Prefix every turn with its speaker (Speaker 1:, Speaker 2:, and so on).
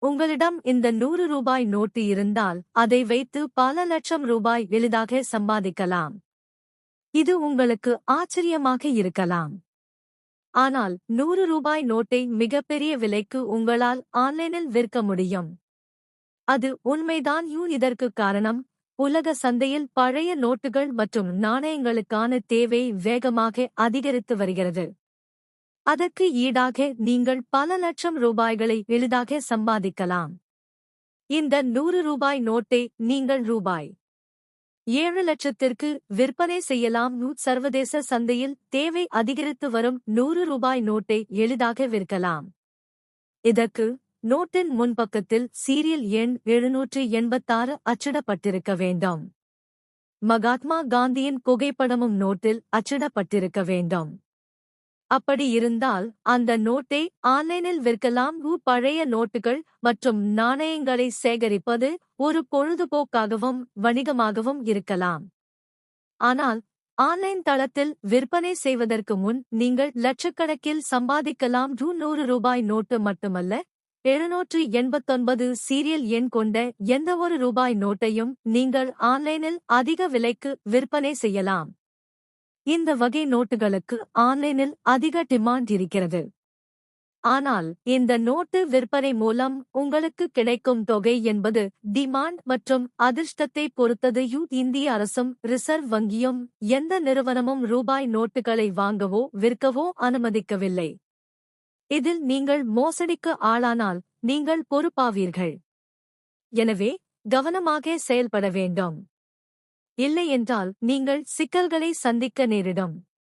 Speaker 1: உங்களிடம் இந்த 100 ரூபாய் நோட்டு இருந்தால் அதை வைத்து பல லட்சம் ரூபாய் எளிதாக சம்பாதிக்கலாம். இது உங்களுக்கு ஆச்சரியமாக இருக்கலாம். ஆனால் 100 ரூபாய் நோட்டை மிகப்பெரிய விலைக்கு உங்களால் ஆன்லைனில் விற்க முடியும். அது உண்மைதான். இதற்கு காரணம், உலக சந்தையில் பழைய நோட்டுகள் மற்றும் நாணயங்களுக்கான தேவை வேகமாக அதிகரித்து வருகிறது. அதற்கு ஈடாக நீங்கள் பல லட்சம் ரூபாய்களை எளிதாக சம்பாதிக்கலாம். இந்த 100 ரூபாய் நோட்டை நீங்கள் ரூபாய் 7 லட்சத்திற்கு விற்பனை செய்யலாம். சர்வதேச சந்தையில் தேவை அதிகரித்து வரும் 100 ரூபாய் நோட்டை எளிதாக விற்கலாம். இதற்கு நோட்டின் முன்பக்கத்தில் சீரியல் எண் 786 அச்சிடப்பட்டிருக்க வேண்டும். மகாத்மா காந்தியின் புகைப்படமும் நோட்டில் அச்சிடப்பட்டிருக்க வேண்டும். அப்படி இருந்தால் அந்த நோட்டை ஆன்லைனில் விற்கலாம். பழைய நோட்டுகள் மற்றும் நாணயங்களை சேகரிப்பது ஒரு பொழுதுபோக்காகவும் வணிகமாகவும் இருக்கலாம். ஆனால் ஆன்லைன் தளத்தில் விற்பனை செய்வதற்கு முன் நீங்கள் லட்சக்கணக்கில் சம்பாதிக்கலாம். 100 ரூபாய் நோட்டு மட்டுமல்ல, 789 சீரியல் எண் கொண்ட எந்தவொரு ரூபாய் நோட்டையும் நீங்கள் ஆன்லைனில் அதிக விலைக்கு விற்பனை செய்யலாம். இந்த வகை நோட்டுகளுக்கு ஆன்லைனில் அதிக டிமாண்ட் இருக்கிறது. ஆனால் இந்த நோட்டு விற்பனை மூலம் உங்களுக்கு கிடைக்கும் தொகை என்பது டிமாண்ட் மற்றும் அதிர்ஷ்டத்தை பொறுத்தது. இந்திய அரசும் ரிசர்வ் வங்கியும் எந்த நிறுவனமும் ரூபாய் நோட்டுகளை வாங்கவோ விற்கவோ அனுமதிக்கவில்லை. இதில் நீங்கள் மோசடிக்கு ஆளானால் நீங்கள் பொறுப்பாவீர்கள். எனவே கவனமாக செயல்பட வேண்டும். இல்லையென்றால் நீங்கள் சிக்கல்களை சந்திக்க நேரிடும்.